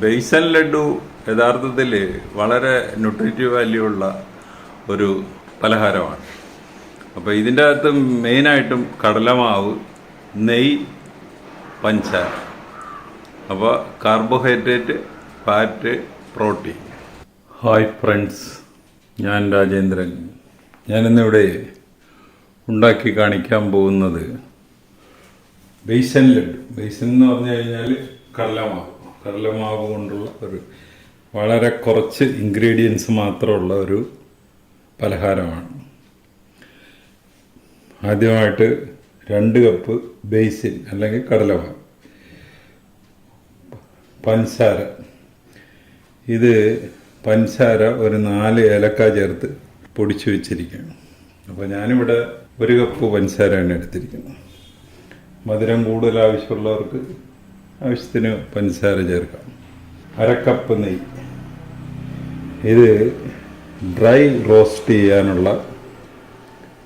ബേസൻ ലഡു യഥാർത്ഥത്തിൽ വളരെ nutritive value ഉള്ള ഒരു പലഹാരമാണ്. അപ്പോൾ ഇതിൻ്റെ അകത്ത് മെയിനായിട്ടും കടലമാവ്, നെയ്യ്, പഞ്ചസാര. അപ്പോൾ carbohydrate, fat, protein. Hi friends, ഞാൻ രാജേന്ദ്രൻ. ഞാനിന്നിവിടെ ഉണ്ടാക്കി കാണിക്കാൻ പോകുന്നത് ബേസൻ ലഡു. ബേസൻ എന്ന് പറഞ്ഞു കഴിഞ്ഞാൽ കടലമാവ് കൊണ്ടുള്ള ഒരു വളരെ കുറച്ച് ഇൻഗ്രീഡിയൻസ് മാത്രമുള്ള ഒരു പലഹാരമാണ്. ആദ്യമായിട്ട് 2 കപ്പ് ബേസിൻ അല്ലെങ്കിൽ കടലമാവ്, പഞ്ചസാര. ഇത് പഞ്ചസാര ഒരു 4 ഏലക്ക ചേർത്ത് പൊടിച്ചു വെച്ചിരിക്കുകയാണ്. അപ്പോൾ ഞാനിവിടെ 1 കപ്പ് പഞ്ചസാരയാണ് എടുത്തിരിക്കുന്നത്. മധുരം കൂടുതൽ ആവശ്യമുള്ളവർക്ക് ആവശ്യത്തിന് പഞ്ചസാര ചേർക്കാം. 1/2 കപ്പ് നെയ്യ്. ഇത് ഡ്രൈ റോസ്റ്റ് ചെയ്യാനുള്ള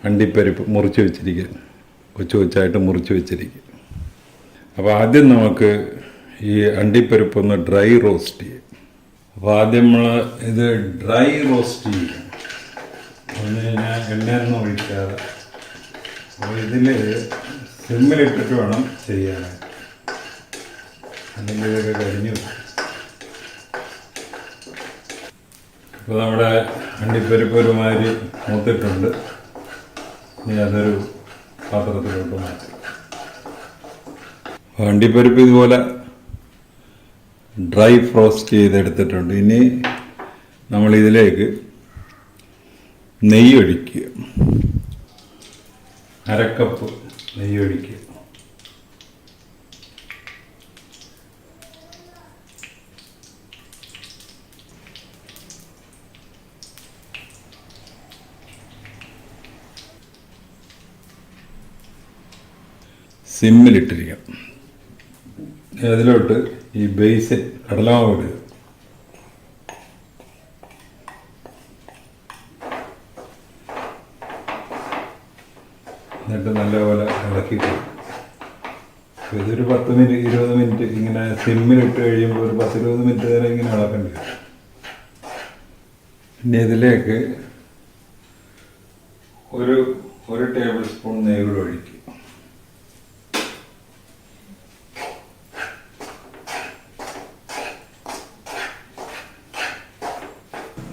അണ്ടിപ്പരിപ്പ് മുറിച്ച് വെച്ചിരിക്കുക, കൊച്ചായിട്ട് മുറിച്ച് വെച്ചിരിക്കുക. അപ്പോൾ ആദ്യം നമുക്ക് ഈ അണ്ടിപ്പരിപ്പ് ഒന്ന് ഡ്രൈ റോസ്റ്റ് ചെയ്യാം. അപ്പോൾ ആദ്യം നമ്മൾ ഇത് ഡ്രൈ റോസ്റ്റ് ചെയ്യും. ഒന്ന് കഴിഞ്ഞാൽ എണ്ണയൊന്നും ഒഴിക്കാതെ. അപ്പോൾ ഇതിൽ സിമ്മിലിട്ടിട്ട് വേണം ചെയ്യാനായിട്ട്, അല്ലെങ്കിൽ ഇതൊക്കെ കരിഞ്ഞു. ഇപ്പോൾ നമ്മുടെ അണ്ടിപ്പരിപ്പ് ഒരുമാതിരി മൂത്തിട്ടുണ്ട്. ഇനി അതൊരു പാത്രത്തിലോട്ട് മാറ്റി. അണ്ടിപ്പരിപ്പ് ഇതുപോലെ ഡ്രൈ ഫ്രോസ്റ്റ് ചെയ്തെടുത്തിട്ടുണ്ട്. ഇനി നമ്മളിതിലേക്ക് നെയ്യ് ഒഴിക്കുക. 1/2 കപ്പ് നെയ്യ് ഒഴിക്കുക. സിമ്മിലിട്ടിരിക്കണം. അതിലോട്ട് ഈ ബേസിൻ കടലമാവ് ഇടുക. എന്നിട്ട് നല്ലപോലെ ഇളക്കിയിട്ട് ഇതൊരു 10 മിനിറ്റ് 20 മിനിറ്റ് ഇങ്ങനെ സിമ്മിലിട്ട് കഴിയുമ്പോൾ ഒരു 10-20 മിനിറ്റ് നേരം ഇങ്ങനെ ഇളക്കേണ്ടി വരും. പിന്നെ ഇതിലേക്ക് ഒരു ടേബിൾ സ്പൂൺ നെയ്യ് കൂടെ ഒഴിക്കുക.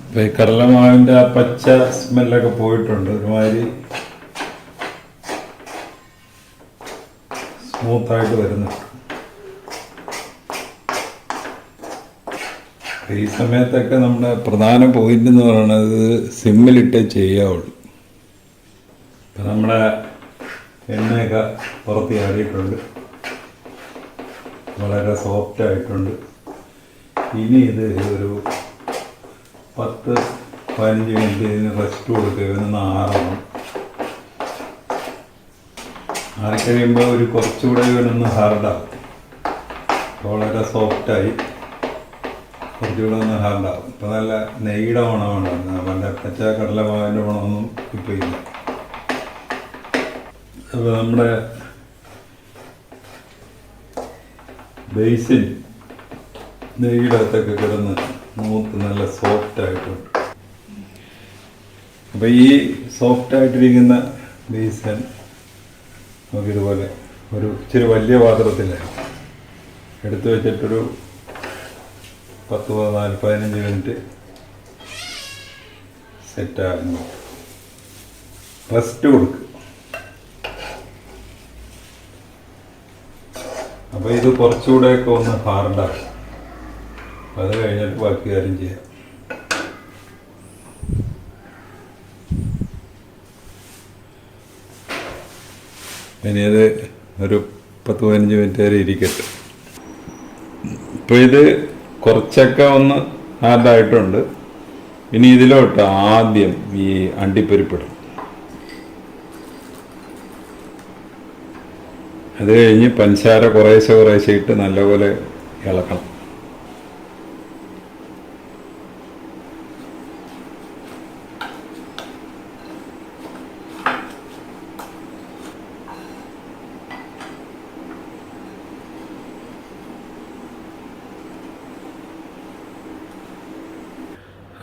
അപ്പോൾ ഈ കടലമാവിൻ്റെ ആ പച്ച സ്മെല്ലൊക്കെ പോയിട്ടുണ്ട്. ഒരുമാതിരി സ്മൂത്തായിട്ട് വരുന്നുണ്ട്. ഈ സമയത്തൊക്കെ നമ്മുടെ പ്രധാന പോയിന്റ് എന്ന് പറയുന്നത് സിമ്മിലിട്ടേ ചെയ്യാവുള്ളൂ. ഇപ്പം നമ്മുടെ എണ്ണയൊക്കെ പുറത്ത് ചാടിയിട്ടുണ്ട്, വളരെ സോഫ്റ്റ് ആയിട്ടുണ്ട്. ഇനി ഇത് ഒരു 10-15 മിനിറ്റ് ഇതിന് റെസ്റ്റ് കൊടുക്കുക. ഇതൊന്ന് ആറണം. ആറിക്കഴിയുമ്പോൾ ഒരു കുറച്ചുകൂടെ ഇവനൊന്ന് ഹാർഡാവും. വളരെ സോഫ്റ്റായി കുറച്ചുകൂടെ ഒന്ന് ഹാർഡാവും. ഇപ്പം നല്ല നെയ്യുടെ മണമാണ്. നല്ല പച്ച കടലമാവിൻ്റെ മണമൊന്നും ഇപ്പോൾ ഇല്ല. അപ്പോൾ നമ്മുടെ ബേസിൻ നെയ്യുടെ അകത്തൊക്കെ കിടന്ന് മൂത്ത് നല്ല സോഫ്റ്റായിട്ടുണ്ട്. അപ്പോൾ ഈ സോഫ്റ്റായിട്ടിരിക്കുന്ന ബേസൻ നമുക്കിതുപോലെ ഒരു ഇച്ചിരി വലിയ പാത്രത്തിൽ എടുത്തു വെച്ചിട്ടൊരു 10-15 മിനിറ്റ് സെറ്റാകുന്നു. റെസ്റ്റ് കൊടുക്കുക. അപ്പോൾ ഇത് കുറച്ചുകൂടെയൊക്കെ ഒന്ന് ഹാർഡാകും. അത് കഴിഞ്ഞിട്ട് ബാക്കി കാര്യം ചെയ്യാം. ഇനി അത് ഒരു 10-15 മിനിറ്റ് വരെ ഇരിക്കട്ടെ. ഇപ്പോൾ ഇത് കുറച്ചൊക്കെ ഒന്ന് ഹാർഡായിട്ടുണ്ട്. ഇനി ഇതിലോട്ട് ആദ്യം ഈ അണ്ടിപ്പരിപ്പിടും. അത് കഴിഞ്ഞ് പഞ്ചസാര കുറേശ്ശെ ഇട്ട് നല്ലപോലെ ഇളക്കണം.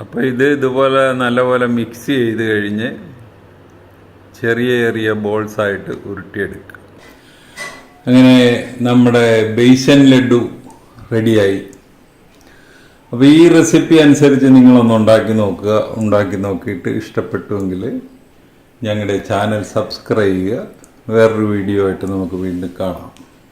അപ്പോൾ ഇത് ഇതുപോലെ നല്ലപോലെ മിക്സ് ചെയ്ത് കഴിഞ്ഞ് ചെറിയ ചെറിയ ബോൾസായിട്ട് ഉരുട്ടിയെടുക്കുക. അങ്ങനെ നമ്മുടെ ബേസൻ ലഡു റെഡിയായി. അപ്പോൾ ഈ റെസിപ്പി അനുസരിച്ച് നിങ്ങളൊന്ന് ഉണ്ടാക്കി നോക്കുക. ഉണ്ടാക്കി നോക്കിയിട്ട് ഇഷ്ടപ്പെട്ടുവെങ്കിൽ ഞങ്ങളുടെ ചാനൽ സബ്സ്ക്രൈബ് ചെയ്യുക. വേറൊരു വീഡിയോ ആയിട്ട് നമുക്ക് വീണ്ടും കാണാം.